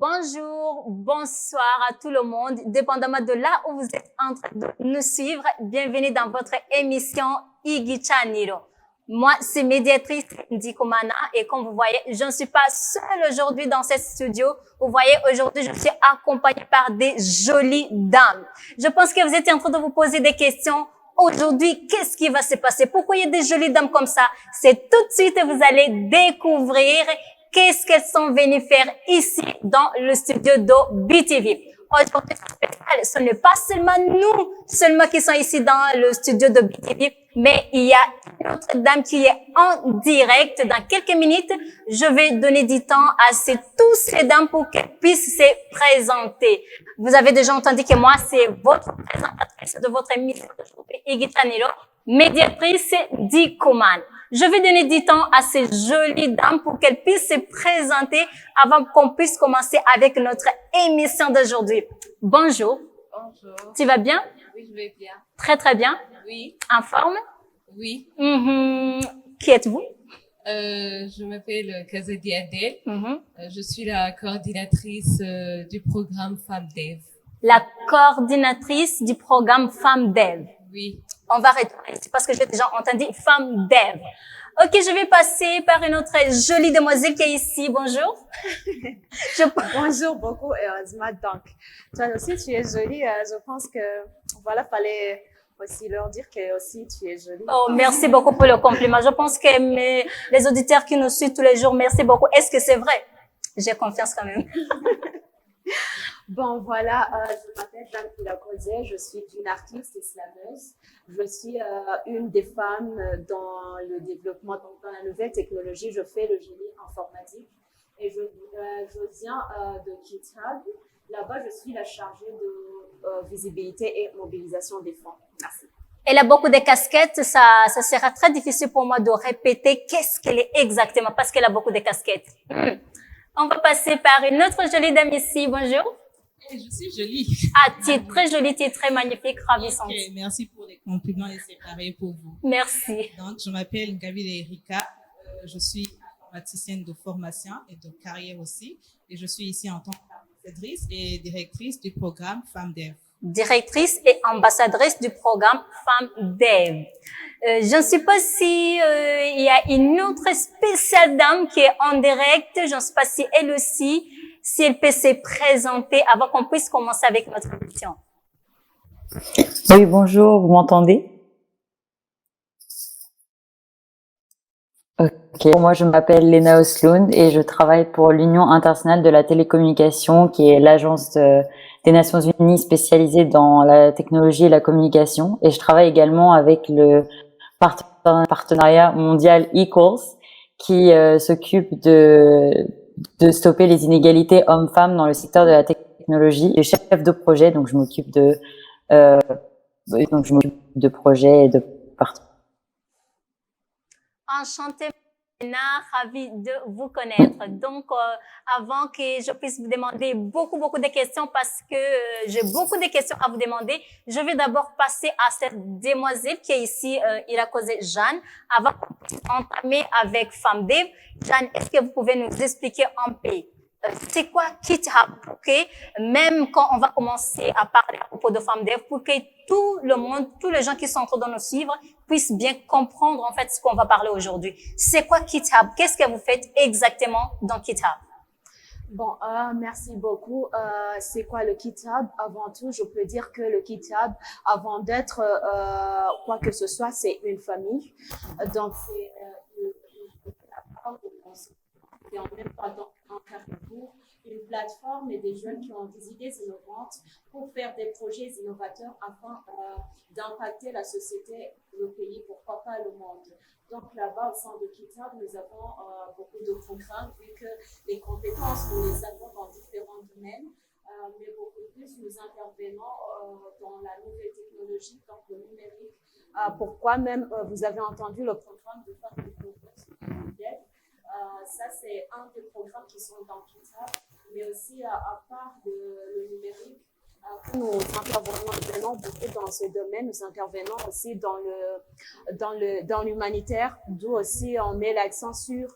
Bonjour, bonsoir à tout le monde, dépendamment de là où vous êtes en train de nous suivre. Bienvenue dans votre émission Igichaniro. Moi, c'est médiatrice Ndikumana et comme vous voyez, je ne suis pas seule aujourd'hui dans ce studio. Vous voyez, aujourd'hui, je suis accompagnée par des jolies dames. Je pense que vous êtes en train de vous poser des questions. Aujourd'hui, qu'est-ce qui va se passer? Pourquoi il y a des jolies dames comme ça? C'est tout de suite que vous allez découvrir qu'est-ce qu'elles sont venues faire ici dans le studio de BTV. Aujourd'hui, ce n'est pas seulement nous seulement qui sont ici dans le studio de BTV, mais il y a une autre dame qui est en direct. Dans quelques minutes, je vais donner du temps à tous ces dames pour qu'elles puissent se présenter. Vous avez déjà entendu que moi, c'est votre présentatrice de votre émission d'aujourd'hui, Igichaniro, médiatrice d'Ikuman. Je vais donner du temps à ces jolies dames pour qu'elles puissent se présenter avant qu'on puisse commencer avec notre émission d'aujourd'hui. Bonjour. Bonjour. Tu vas bien? Oui, je vais bien. Très, très bien. Oui. En forme? Oui. Qui êtes-vous? Je m'appelle Kazedi Adel. Je suis la coordinatrice du programme Femmes Dev. La coordinatrice du programme Femmes Dev. Oui. On va retourner parce que j'ai déjà entendu Femmes Dev. Ok, je vais passer par une autre jolie demoiselle qui est ici. Bonjour. Bonjour beaucoup, Zima. Donc, toi aussi, tu es jolie. Je pense que, voilà, fallait aussi leur dire que aussi tu es jolie. Oh, merci beaucoup pour le compliment. Je pense que les auditeurs qui nous suivent tous les jours, merci beaucoup. Est-ce que c'est vrai? J'ai confiance quand même. Bon, voilà, je m'appelle Jeanne Kozé, je suis une artiste slameuse. Je suis une des femmes dans le développement, donc dans la nouvelle technologie. Je fais le génie informatique et je viens de GitHub. Là-bas, je suis la chargée de visibilité et mobilisation des fonds. Merci. Elle a beaucoup de casquettes. Ça sera très difficile pour moi de répéter qu'est-ce qu'elle est exactement parce qu'elle a beaucoup de casquettes. On va passer par une autre jolie dame ici. Bonjour. Je suis jolie. Ah, tu es très jolie, tu es très magnifique, ravissante. Okay, merci pour les compliments et c'est pareil pour vous. Merci. Donc, je m'appelle Ngabile Erika. Je suis informaticienne de formation et de carrière aussi. Et je suis ici en tant qu'ambassadrice et directrice du programme Femmes Dev. Directrice et ambassadrice du programme Femmes Dev. Je ne sais pas si il y a une autre spéciale dame qui est en direct. Je ne sais pas si elle aussi, si elle peut se présenter avant qu'on puisse commencer avec notre émission. Oui, bonjour, vous m'entendez? Ok, moi je m'appelle Lena Osloon et je travaille pour l'Union internationale de la télécommunication, qui est l'agence des Nations Unies spécialisée dans la technologie et la communication. Et je travaille également avec le partenariat mondial Equals, qui s'occupe de stopper les inégalités hommes-femmes dans le secteur de la technologie. Et chef de projet, donc je m'occupe de projets et de partenariats. Enchantée, Lena, ravie de vous connaître. Donc, avant que je puisse vous demander beaucoup de questions, parce que j'ai beaucoup de questions à vous demander, je vais d'abord passer à cette demoiselle qui est ici, Irakoze Jeanne, avant qu'on puisse entamer avec Femmes Dev. Jeanne, est-ce que vous pouvez nous expliquer un peu c'est quoi GitHub pour que, même quand on va commencer à parler à propos de Femmes Dev, pour que tout le monde, tous les gens qui sont en train de nous suivre puissent bien comprendre en fait ce qu'on va parler aujourd'hui. C'est quoi GitHub? Qu'est-ce que vous faites exactement dans GitHub? Bon, merci beaucoup. C'est quoi le GitHub? Avant tout, je peux dire que le GitHub, avant d'être quoi que ce soit, c'est une famille. Donc, c'est et en même temps en Carrefour, une plateforme et des jeunes qui ont des idées innovantes pour faire des projets innovateurs afin d'impacter la société, le pays, pourquoi pas le monde. Donc là-bas, au sein de GitHub, nous avons beaucoup de programmes vu que les compétences, nous les avons dans différents domaines, mais beaucoup plus, nous intervenons dans la nouvelle technologie, donc le numérique. Pourquoi même, vous avez entendu le programme de Femmes Dev. Ça, c'est un des programmes qui sont dans GitHub, mais aussi à part le numérique, Nous intervenons vraiment beaucoup dans ce domaine. Nous intervenons aussi dans l'humanitaire, d'où aussi on met l'accent sur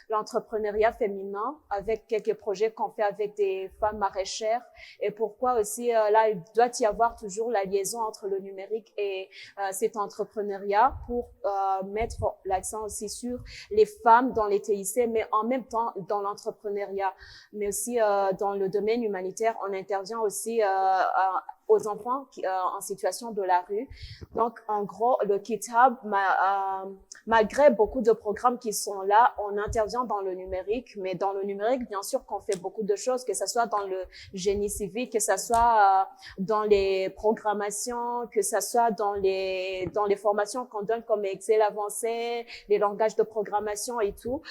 l'entrepreneuriat féminin avec quelques projets qu'on fait avec des femmes maraîchères. Et pourquoi aussi là, il doit y avoir toujours la liaison entre le numérique et cet entrepreneuriat pour mettre l'accent aussi sur les femmes dans les TIC, mais en même temps dans l'entrepreneuriat, mais aussi dans le domaine humanitaire. On intervient aussi aux enfants en situation de la rue. Donc, en gros, le KitHub, malgré beaucoup de programmes qui sont là, on intervient dans le numérique, mais dans le numérique, bien sûr qu'on fait beaucoup de choses, que ce soit dans le génie civique, que ce soit dans les programmations, que ce soit dans les formations qu'on donne comme Excel avancé, les langages de programmation et tout.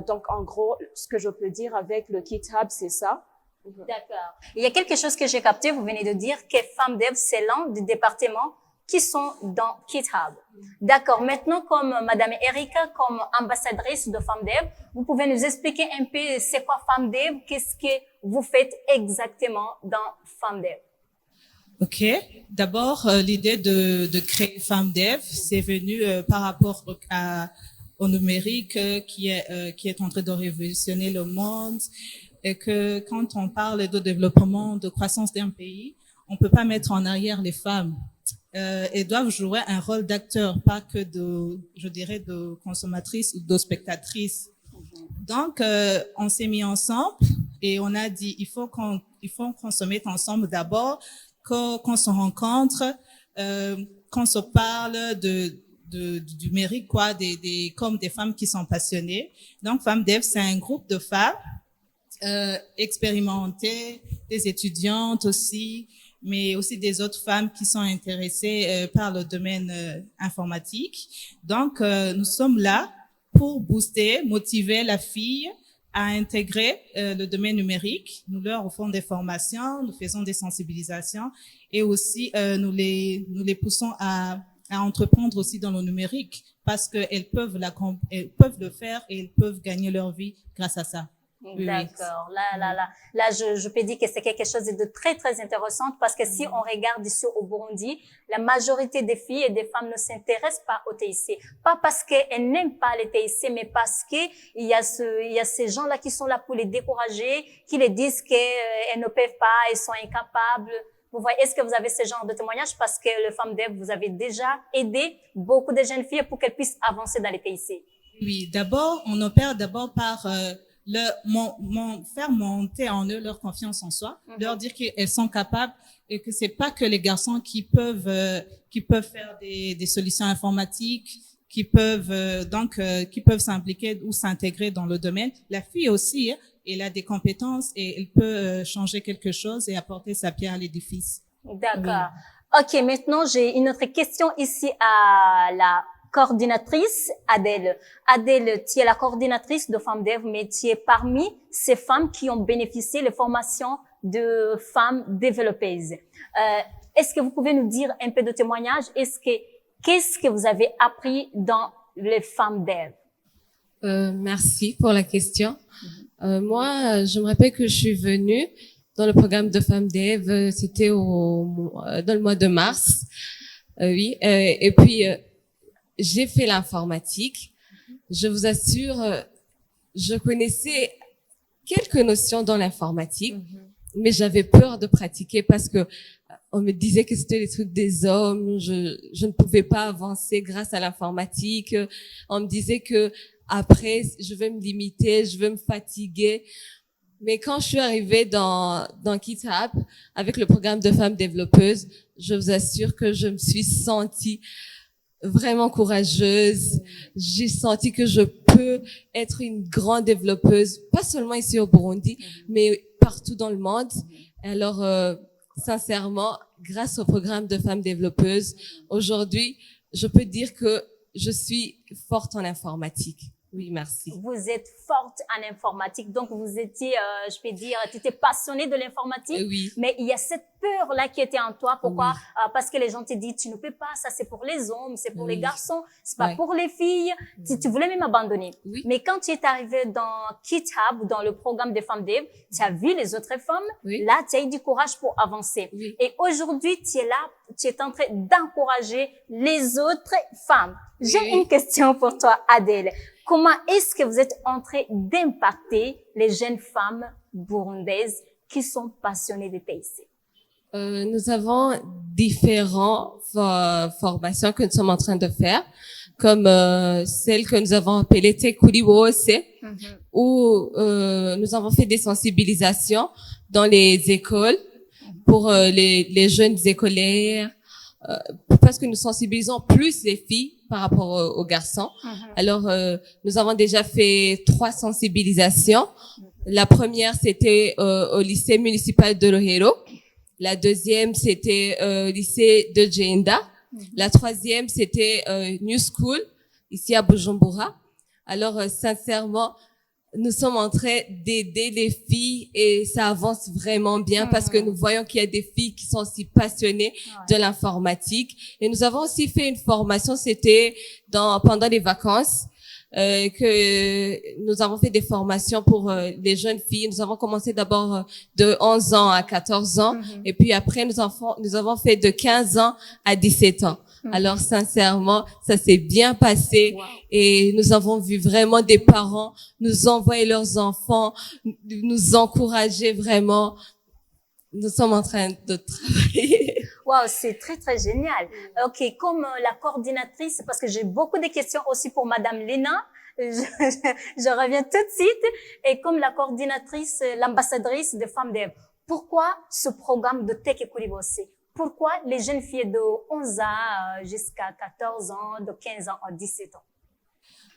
Donc, en gros, ce que je peux dire avec le KitHub, c'est ça. D'accord. Il y a quelque chose que j'ai capté, vous venez de dire que FemDev, c'est l'un des départements qui sont dans GitHub. D'accord. Maintenant, comme Madame Erika, comme ambassadrice de FemDev, vous pouvez nous expliquer un peu c'est quoi FemDev, qu'est-ce que vous faites exactement dans FemDev? Ok. D'abord, l'idée de créer FemDev, c'est venu par rapport au numérique qui est en train de révolutionner le monde. Et que quand on parle de développement, de croissance d'un pays, on peut pas mettre en arrière les femmes. Elles doivent jouer un rôle d'acteur, pas que de consommatrices ou de spectatrices. Donc, on s'est mis ensemble et on a dit, il faut qu'on se mette ensemble d'abord, qu'on se rencontre, qu'on se parle du mérite, quoi, comme des femmes qui sont passionnées. Donc, FemDev, c'est un groupe de femmes expérimentées, des étudiantes aussi, mais aussi des autres femmes qui sont intéressées par le domaine informatique. Donc, nous sommes là pour booster, motiver la fille à intégrer le domaine numérique. Nous leur offrons des formations, nous faisons des sensibilisations et aussi nous les poussons à entreprendre aussi dans le numérique parce qu'elles peuvent le faire et elles peuvent gagner leur vie grâce à ça. D'accord. Là, je peux dire que c'est quelque chose de très, très intéressant parce que si on regarde ici au Burundi, la majorité des filles et des femmes ne s'intéressent pas au TIC. Pas parce qu'elles n'aiment pas les TIC, mais parce que il y a ces gens-là qui sont là pour les décourager, qui les disent qu'elles ne peuvent pas, elles sont incapables. Vous voyez, est-ce que vous avez ce genre de témoignages parce que le FemDev, vous avez déjà aidé beaucoup de jeunes filles pour qu'elles puissent avancer dans les TIC? Oui, d'abord, on opère par faire monter en eux leur confiance en soi, leur dire qu'elles sont capables et que c'est pas que les garçons qui peuvent faire des solutions informatiques, qui peuvent s'impliquer ou s'intégrer dans le domaine. La fille aussi, elle a des compétences et elle peut changer quelque chose et apporter sa pierre à l'édifice. D'accord. Oui. Ok, maintenant j'ai une autre question ici à la coordinatrice Adèle. Adèle, tu es la coordinatrice de FemDev, mais tu es parmi ces femmes qui ont bénéficié des formations de femmes développeuses. Est-ce que vous pouvez nous dire un peu de témoignage? Qu'est-ce que vous avez appris dans les FemDev? Merci pour la question. Moi, je me rappelle que je suis venue dans le programme de FemDev, c'était dans le mois de mars. Oui, et puis j'ai fait l'informatique. Je vous assure, je connaissais quelques notions dans l'informatique, mais j'avais peur de pratiquer parce que on me disait que c'était les trucs des hommes. Je ne pouvais pas avancer grâce à l'informatique. On me disait que après, je vais me limiter, je vais me fatiguer. Mais quand je suis arrivée dans GitHub avec le programme de femmes développeuses, je vous assure que je me suis sentie vraiment courageuse. J'ai senti que je peux être une grande développeuse, pas seulement ici au Burundi, mais partout dans le monde. Alors, sincèrement, grâce au programme de femmes développeuses, aujourd'hui, je peux dire que je suis forte en informatique. Oui, merci. Vous êtes forte en informatique, donc vous étiez, je peux dire, tu étais passionnée de l'informatique. Oui. Mais il y a cette peur-là qui était en toi. Pourquoi? Parce que les gens te disent, tu ne peux pas, ça c'est pour les hommes, c'est pour les garçons, c'est pas pour les filles. Tu voulais même abandonner. Mais quand tu es arrivé dans KidHub, dans le programme des femmes dev, tu as vu les autres femmes. Là, tu as eu du courage pour avancer. Et aujourd'hui, tu es là, tu es en train d'encourager les autres femmes. J'ai une question pour toi, Adèle. Comment est-ce que vous êtes en train d'impacter les jeunes femmes burundaises qui sont passionnées de TIC? Nous avons différentes formations que nous sommes en train de faire, comme celle que nous avons appelée Tekuriwose, où nous avons fait des sensibilisations dans les écoles pour les jeunes écolières, parce que nous sensibilisons plus les filles par rapport aux garçons. Alors, nous avons déjà fait 3 sensibilisations. La première, c'était au lycée municipal de Lohero. La deuxième, c'était au lycée de Djenda. La troisième, c'était New School, ici à Bujumbura. Alors, sincèrement, nous sommes en train d'aider les filles et ça avance vraiment bien parce que nous voyons qu'il y a des filles qui sont aussi passionnées de l'informatique. Et nous avons aussi fait une formation, c'était pendant les vacances, que nous avons fait des formations pour les jeunes filles. Nous avons commencé d'abord de 11 ans à 14 ans et puis après nous avons fait de 15 ans à 17 ans. Alors sincèrement, ça s'est bien passé et nous avons vu vraiment des parents nous envoyer leurs enfants, nous encourager vraiment. Nous sommes en train de travailler. Wow, c'est très, très génial. OK, comme la coordinatrice, parce que j'ai beaucoup de questions aussi pour Madame Lena, je reviens tout de suite. Et comme la coordinatrice, l'ambassadrice de Femmes Dev, pourquoi ce programme de Tech et Kuribose? Pourquoi les jeunes filles de 11 ans jusqu'à 14 ans, de 15 ans à 17 ans?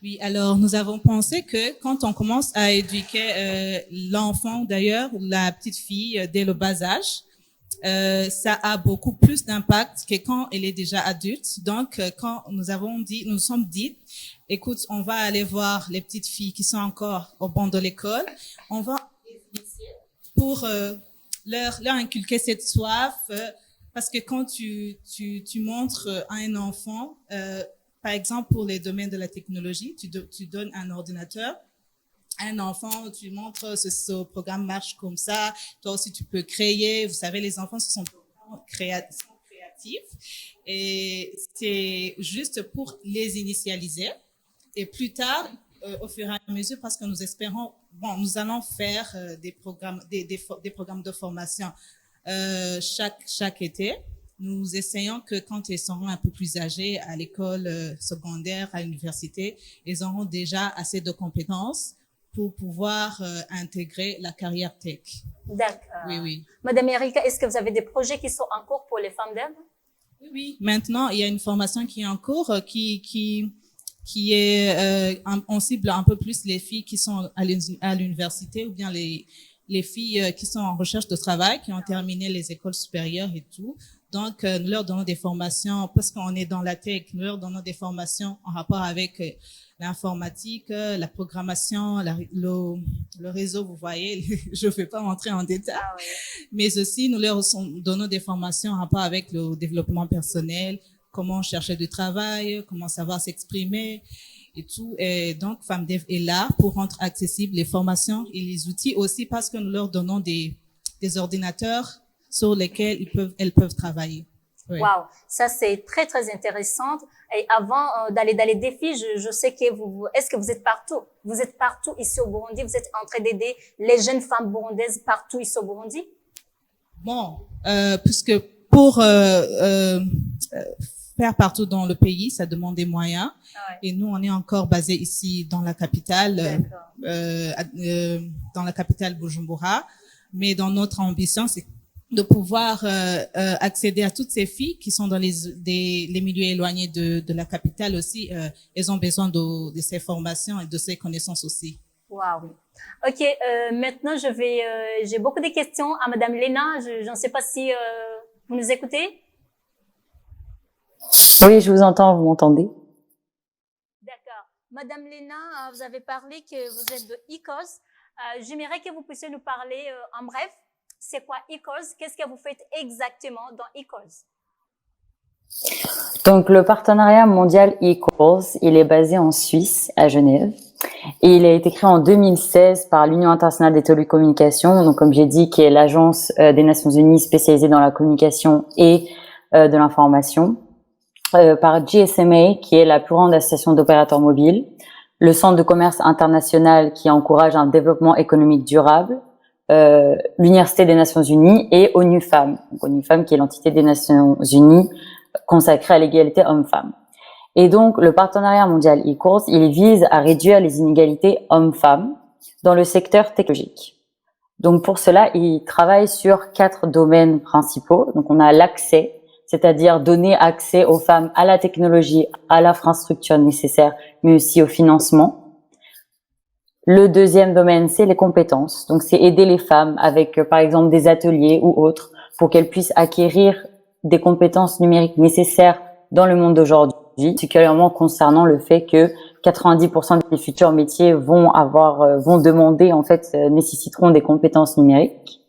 Oui, alors nous avons pensé que quand on commence à éduquer l'enfant, d'ailleurs, la petite fille dès le bas âge, ça a beaucoup plus d'impact que quand elle est déjà adulte. Donc, quand nous nous sommes dit, écoute, on va aller voir les petites filles qui sont encore au banc de l'école, on va pour leur inculquer cette soif, parce que quand tu montres à un enfant, par exemple pour les domaines de la technologie, tu donnes un ordinateur. Un enfant, tu montres ce programme marche comme ça. Toi aussi, tu peux créer. Vous savez, les enfants sont créatifs et c'est juste pour les initialiser. Et plus tard, au fur et à mesure, parce que nous espérons, nous allons faire des programmes de formation chaque été. Nous essayons que quand ils seront un peu plus âgés à l'école secondaire, à l'université, ils auront déjà assez de compétences pour pouvoir intégrer la carrière tech. D'accord. Oui. Madame Erika, est-ce que vous avez des projets qui sont en cours pour les femmes dev? Oui. Maintenant, il y a une formation qui est en cours qui est on cible un peu plus les filles qui sont à l'université ou bien les filles qui sont en recherche de travail, qui ont terminé les écoles supérieures et tout. Donc, nous leur donnons des formations, parce qu'on est dans la tech, nous leur donnons des formations en rapport avec l'informatique, la programmation, le réseau, vous voyez, je ne vais pas rentrer en détail, mais aussi nous leur donnons des formations en rapport avec le développement personnel, comment chercher du travail, comment savoir s'exprimer et tout. Et donc, FemmeDev est là pour rendre accessibles les formations et les outils aussi parce que nous leur donnons des ordinateurs sur lesquels elles peuvent travailler. Oui. Wow, ça c'est très très intéressant. Et avant d'aller dans les défis, je sais que est-ce que vous êtes partout? Vous êtes partout ici au Burundi? Vous êtes en train d'aider les jeunes femmes burundaises partout ici au Burundi? Bon, puisque pour faire partout dans le pays, ça demande des moyens. Et nous, on est encore basé ici dans la capitale, Bujumbura. Mais dans notre ambition, c'est de pouvoir accéder à toutes ces filles qui sont dans les milieux éloignés de la capitale aussi. Elles ont besoin de ces formations et de ces connaissances aussi. Wow. Ok, maintenant j'ai beaucoup de questions à Madame Lena. Je ne sais pas si vous nous écoutez. Oui, je vous entends, vous m'entendez? D'accord. Madame Lena, vous avez parlé que vous êtes de ICOS. J'aimerais que vous puissiez nous parler en bref c'est quoi eCalls? Qu'est-ce que vous faites exactement dans eCalls? Donc, le partenariat mondial eCalls, il est basé en Suisse, à Genève. Et il a été créé en 2016 par l'Union internationale des télécommunications, donc comme j'ai dit, qui est l'agence des Nations Unies spécialisée dans la communication et de l'information, par GSMA, qui est la plus grande association d'opérateurs mobiles, le Centre de commerce international qui encourage un développement économique durable, l'Université des Nations Unies et ONU Femmes, donc ONU Femmes qui est l'entité des Nations Unies consacrée à l'égalité hommes-femmes. Et donc, le partenariat mondial eCalls, il vise à réduire les inégalités hommes-femmes dans le secteur technologique. Donc, pour cela, il travaille sur 4 domaines principaux. Donc, on a l'accès, c'est-à-dire donner accès aux femmes à la technologie, à l'infrastructure nécessaire, mais aussi au financement. Le deuxième domaine, c'est les compétences. Donc, c'est aider les femmes avec, par exemple, des ateliers ou autres pour qu'elles puissent acquérir des compétences numériques nécessaires dans le monde d'aujourd'hui, particulièrement concernant le fait que 90% des futurs métiers vont demander, en fait, nécessiteront des compétences numériques.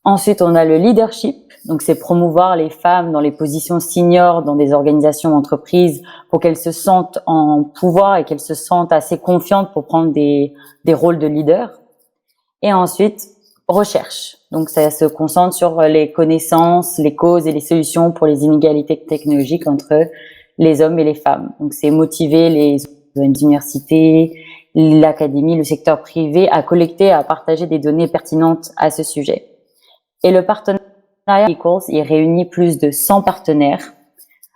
Ensuite, on a le leadership. Donc, c'est promouvoir les femmes dans les positions seniors dans des organisations, entreprises, pour qu'elles se sentent en pouvoir et qu'elles se sentent assez confiantes pour prendre des rôles de leader. Et ensuite, recherche. Donc, ça se concentre sur les connaissances, les causes et les solutions pour les inégalités technologiques entre les hommes et les femmes. Donc, c'est motiver les universités, l'académie, le secteur privé à collecter, à partager des données pertinentes à ce sujet. Et le partenariat eCalls, il réunit plus de 100 partenaires,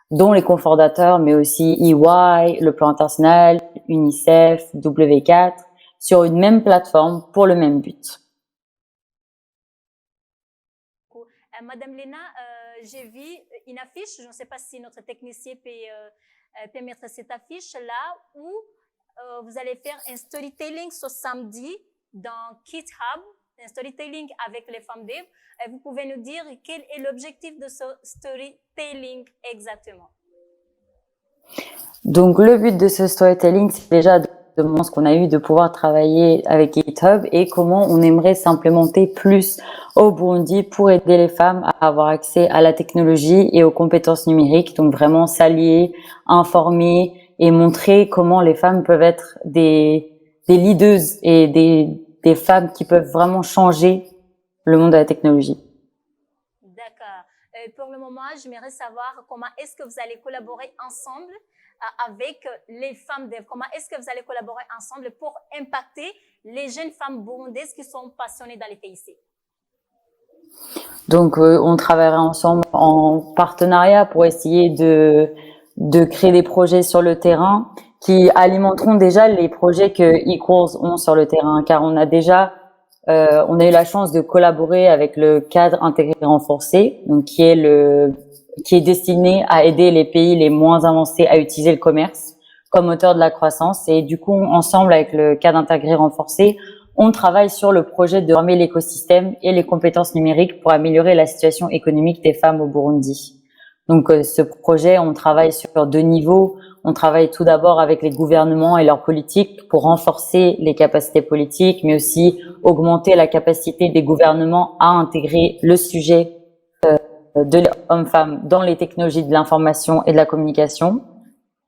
dont les cofondateurs, mais aussi EY, le Plan International, UNICEF, W4, sur une même plateforme pour le même but. Madame Lena, j'ai vu une affiche, je ne sais pas si notre technicien peut mettre cette affiche-là, où vous allez faire un storytelling ce samedi dans GitHub, un storytelling avec les femmes dev. Vous pouvez nous dire quel est l'objectif de ce storytelling exactement? Donc, le but de ce storytelling, c'est déjà de ce qu'on a eu de pouvoir travailler avec GitHub et comment on aimerait s'implémenter plus au Burundi pour aider les femmes à avoir accès à la technologie et aux compétences numériques. Donc, vraiment s'allier, informer et montrer comment les femmes peuvent être des leaders et des femmes qui peuvent vraiment changer le monde de la technologie. D'accord. Pour le moment, j'aimerais savoir comment est-ce que vous allez collaborer ensemble avec les femmes dev. Comment est-ce que vous allez collaborer ensemble pour impacter les jeunes femmes burundaises qui sont passionnées dans les TIC? Donc, on travaillera ensemble en partenariat pour essayer de créer des projets sur le terrain qui alimenteront déjà les projets que eCalls ont sur le terrain, car on a eu la chance de collaborer avec le cadre intégré renforcé, donc qui est destiné à aider les pays les moins avancés à utiliser le commerce comme moteur de la croissance. Et du coup, ensemble avec le cadre intégré renforcé, on travaille sur le projet de former l'écosystème et les compétences numériques pour améliorer la situation économique des femmes au Burundi. Donc, ce projet, on travaille sur 2 niveaux. On travaille tout d'abord avec les gouvernements et leurs politiques pour renforcer les capacités politiques, mais aussi augmenter la capacité des gouvernements à intégrer le sujet de l'homme-femme dans les technologies de l'information et de la communication.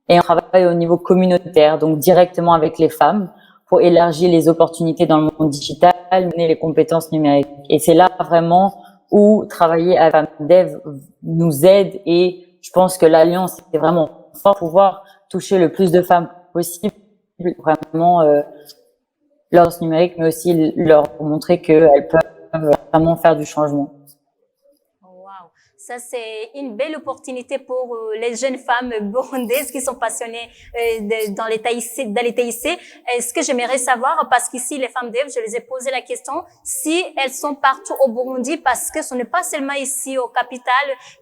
Et on travaille au niveau communautaire, donc directement avec les femmes, pour élargir les opportunités dans le monde digital, mener les compétences numériques. Et c'est là vraiment où travailler avec Femmes Dev nous aide, et je pense que l'Alliance est vraiment fort pour pouvoir toucher le plus de femmes possible, vraiment leur numérique, mais aussi leur montrer qu'elles peuvent vraiment faire du changement. Ça, c'est une belle opportunité pour les jeunes femmes burundaises qui sont passionnées dans les TIC. Ce que j'aimerais savoir, parce qu'ici, les femmes dev, je les ai posé la question, si elles sont partout au Burundi, parce que ce n'est pas seulement ici, au capital,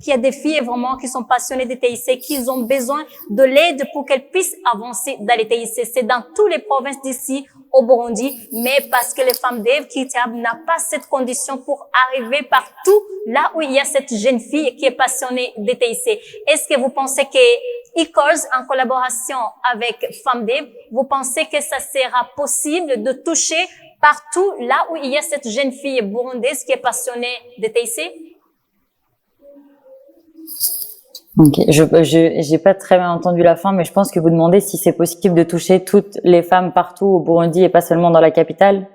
qu'il y a des filles vraiment qui sont passionnées des TIC, qui ont besoin de l'aide pour qu'elles puissent avancer dans les TIC. C'est dans toutes les provinces d'ici, au Burundi, mais parce que les femmes dev GitHub n'a pas cette condition pour arriver partout là où il y a cette jeune fille qui est passionnée des TIC. Est-ce que vous pensez que eCalls, en collaboration avec Femmes Dev, vous pensez que ça sera possible de toucher partout là où il y a cette jeune fille burundaise qui est passionnée de TIC? Ok, j'ai pas très bien entendu la fin, mais je pense que vous demandez si c'est possible de toucher toutes les femmes partout au Burundi et pas seulement dans la capitale.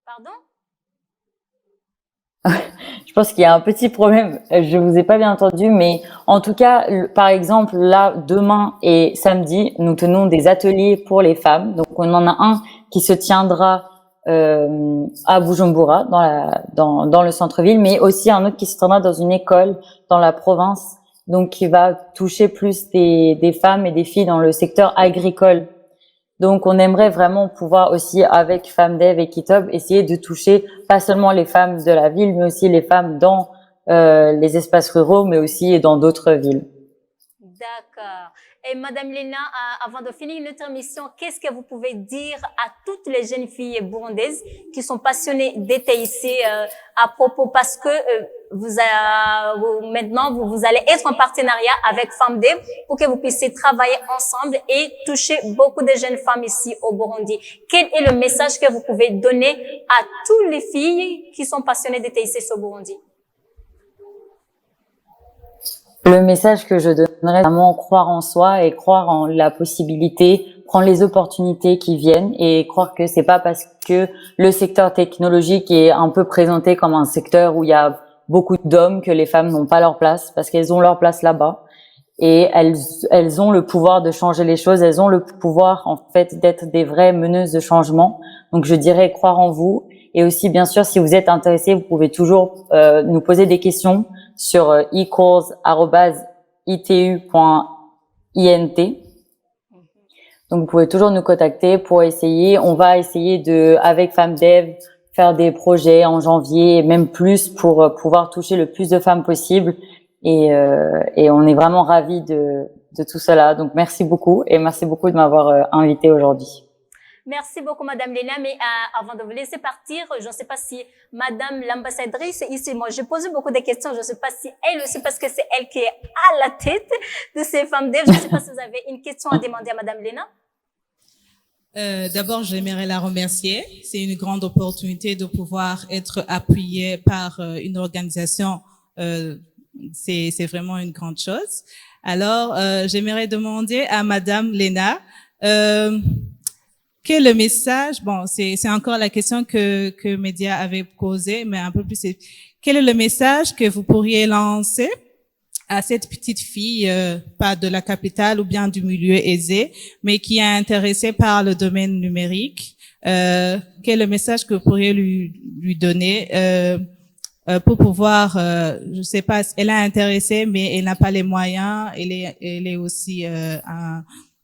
Pardon? Je pense qu'il y a un petit problème. Je vous ai pas bien entendu, mais en tout cas, par exemple, là, demain et samedi, nous tenons des ateliers pour les femmes. Donc, on en a un qui se tiendra à Bujumbura, dans le centre-ville, mais aussi un autre qui se tiendra dans une école dans la province, donc qui va toucher plus des femmes et des filles dans le secteur agricole. Donc, on aimerait vraiment pouvoir aussi, avec FemDev et Kitob, essayer de toucher pas seulement les femmes de la ville, mais aussi les femmes dans les espaces ruraux, mais aussi dans d'autres villes. D'accord. Et Madame Lena, avant de finir notre émission, qu'est-ce que vous pouvez dire à toutes les jeunes filles burundaises qui sont passionnées des TIC à propos, parce que maintenant vous allez être en partenariat avec FemDev pour que vous puissiez travailler ensemble et toucher beaucoup de jeunes femmes ici au Burundi. Quel est le message que vous pouvez donner à toutes les filles qui sont passionnées des TIC au Burundi? Le message que je donnerais, c'est vraiment croire en soi et croire en la possibilité, prendre les opportunités qui viennent et croire que c'est pas parce que le secteur technologique est un peu présenté comme un secteur où il y a beaucoup d'hommes que les femmes n'ont pas leur place, parce qu'elles ont leur place là-bas et elles ont le pouvoir de changer les choses, elles ont le pouvoir en fait d'être des vraies meneuses de changement. Donc je dirais croire en vous, et aussi bien sûr si vous êtes intéressé, vous pouvez toujours nous poser des questions sur ecourse@itu.int. Donc vous pouvez toujours nous contacter pour essayer. On va essayer avec FemDev, faire des projets en janvier, même plus, pour pouvoir toucher le plus de femmes possible. Et on est vraiment ravis de tout cela. Donc merci beaucoup et merci beaucoup de m'avoir invité aujourd'hui. Merci beaucoup, Madame Lena. Mais avant de vous laisser partir, je ne sais pas si Madame l'ambassadrice ici, moi, j'ai posé beaucoup de questions. Je ne sais pas si elle aussi, parce que c'est elle qui est à la tête de ces femmes d'EV. Je ne sais pas si vous avez une question à demander à Madame Lena. D'abord, j'aimerais la remercier. C'est une grande opportunité de pouvoir être appuyée par une organisation. C'est vraiment une grande chose. Alors, j'aimerais demander à Madame Lena, quel est le message? Bon, c'est encore la question que Média avait posée, mais un peu plus. Quel est le message que vous pourriez lancer à cette petite fille, pas de la capitale ou bien du milieu aisé, mais qui est intéressée par le domaine numérique? Quel est le message que vous pourriez lui donner pour pouvoir, je sais pas, elle est intéressée, mais elle n'a pas les moyens. Elle est aussi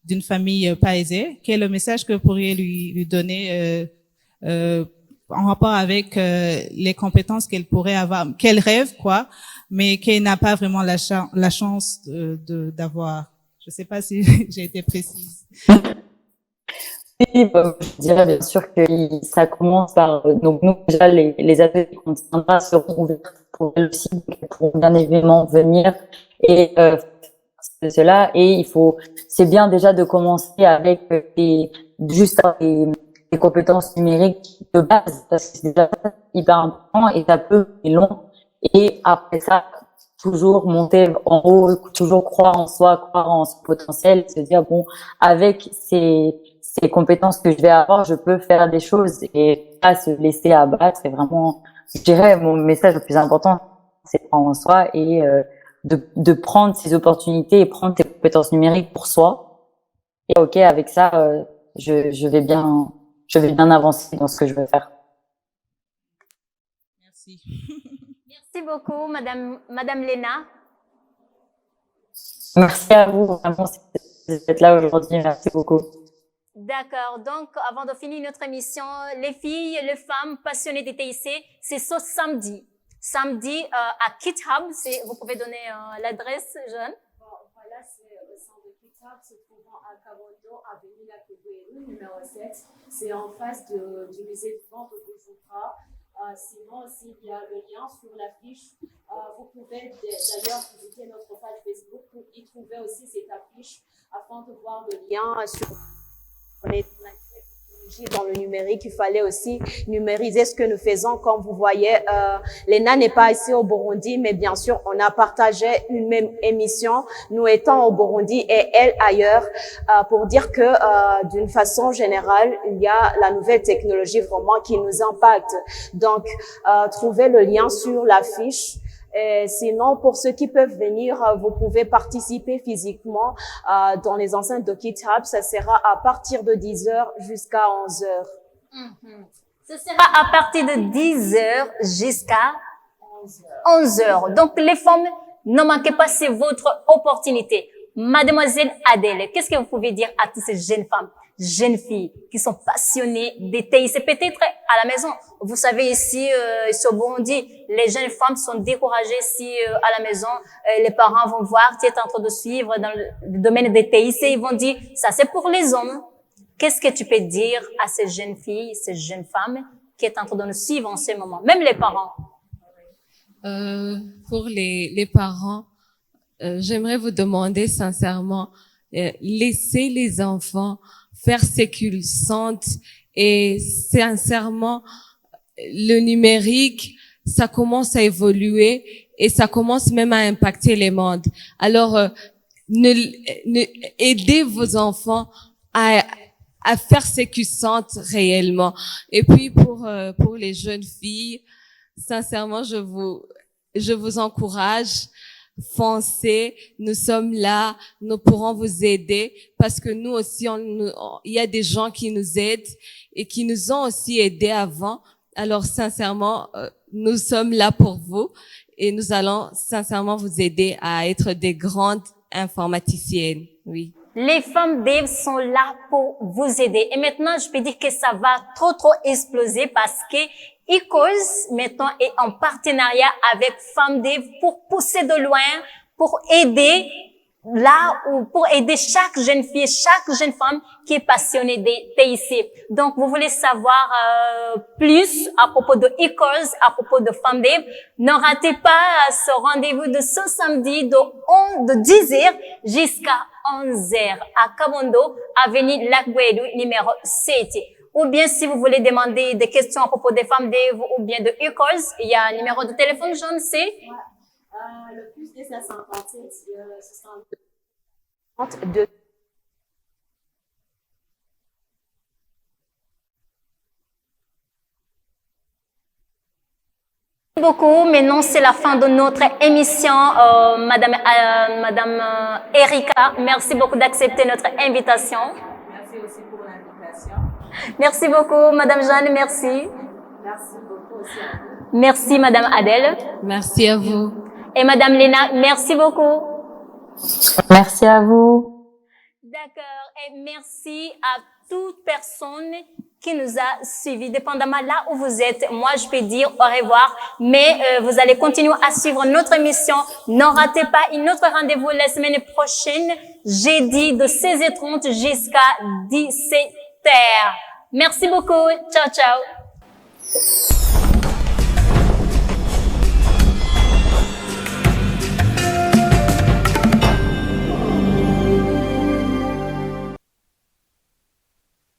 d'une famille pas aisée. Quel est le message que vous pourriez lui donner en rapport avec les compétences qu'elle pourrait avoir, qu'elle rêve, quoi, mais qu'elle n'a pas vraiment la chance d'avoir. Je sais pas si j'ai été précise. Oui, je dirais bien sûr que ça commence par, donc nous déjà les ateliers qu'on tiendra seront ouverts pour elles aussi, elles pourront bien évidemment venir et cela, et c'est bien déjà de commencer avec des compétences numériques de base, parce que c'est déjà hyper important et ça peut être long, et après ça toujours monter en haut, toujours croire en soi, croire en son potentiel, se dire bon, avec ces compétences que je vais avoir, je peux faire des choses et pas se laisser abattre. C'est vraiment, je dirais, mon message le plus important, c'est de croire en soi et de prendre ces opportunités et prendre tes compétences numériques pour soi. Et ok, avec ça, je vais bien avancer dans ce que je veux faire. Merci. Merci beaucoup, Madame Lena. Merci à vous, vraiment, d'être là aujourd'hui. Merci beaucoup. D'accord. Donc, avant de finir notre émission, les filles, les femmes passionnées des TIC, c'est ce samedi. Samedi à KitHub. Vous pouvez donner l'adresse, Jeanne? Bon, voilà, c'est le centre de KitHub se trouvant à Kabondo, avenue Lakebueru, numéro 7. C'est en face du musée de vente de Bujumbura. Sinon, s'il y a le lien sur l'affiche, vous pouvez d'ailleurs visiter notre page Facebook pour y trouver aussi cette affiche afin de voir le lien sur les technologie, dans le numérique. Il fallait aussi numériser ce que nous faisons. Comme vous voyez, Lena n'est pas ici au Burundi, mais bien sûr, on a partagé une même émission, nous étant au Burundi et elle ailleurs, pour dire que d'une façon générale, il y a la nouvelle technologie vraiment qui nous impacte. Donc, trouvez le lien sur l'affiche. Et sinon, pour ceux qui peuvent venir, vous pouvez participer physiquement dans les enceintes de GitHub. Ça sera à partir de 10h jusqu'à 11h. Ce sera à partir de 10h jusqu'à 11h. Donc, les femmes, ne manquez pas, c'est votre opportunité. Mademoiselle Adèle, qu'est-ce que vous pouvez dire à toutes ces jeunes femmes, jeunes filles qui sont passionnées des TIC? Peut-être à la maison, vous savez, ici, au Burundi, les jeunes femmes sont découragées si à la maison, les parents vont voir, tu es en train de suivre dans le domaine des TIC, ils vont dire, ça c'est pour les hommes. Qu'est-ce que tu peux dire à ces jeunes filles, ces jeunes femmes qui sont en train de nous suivre en ce moment, même les parents? Pour les parents, j'aimerais vous demander sincèrement, laissez les enfants faire ce qu'ils sentent, et sincèrement, le numérique, ça commence à évoluer et ça commence même à impacter les mondes. Alors, aidez vos enfants à faire ce qu'ils sentent réellement. Et puis pour les jeunes filles, sincèrement, je vous encourage, foncez, nous sommes là, nous pourrons vous aider, parce que nous aussi, il y a des gens qui nous aident et qui nous ont aussi aidés avant. Alors sincèrement, nous sommes là pour vous et nous allons sincèrement vous aider à être des grandes informaticiennes. Oui. Les femmes Dev sont là pour vous aider. Et maintenant, je peux dire que ça va trop exploser parce que ICOS maintenant est en partenariat avec Femmes Dev pour pousser de loin, pour aider pour aider chaque jeune fille, chaque jeune femme qui est passionnée des TIC. Donc, vous voulez savoir plus à propos de ICOS, à propos de Femmes Dev, ne ratez pas ce rendez-vous de ce samedi de 10h jusqu'à 11h à Kabondo, avenue Lac-Guédou, numéro 7. Ou bien, si vous voulez demander des questions à propos des Femmes Dev ou bien de ICOS, il y a un numéro de téléphone, je ne sais. Le plus de 537, 62. Merci beaucoup. Maintenant, c'est la fin de notre émission. Madame Erika, merci beaucoup d'accepter notre invitation. Merci aussi pour l'invitation. Merci beaucoup, Madame Jeanne, merci. Merci beaucoup aussi à vous. Merci, Madame Adèle. Merci à vous. Et Madame Léna, merci beaucoup. Merci à vous. D'accord. Et merci à toute personne qui nous a suivis, dépendamment là où vous êtes. Moi, je peux dire au revoir, mais vous allez continuer à suivre notre émission. N'en ratez pas une autre rendez-vous la semaine prochaine, jeudi de 16h30 jusqu'à 17h. Merci beaucoup. Ciao, ciao.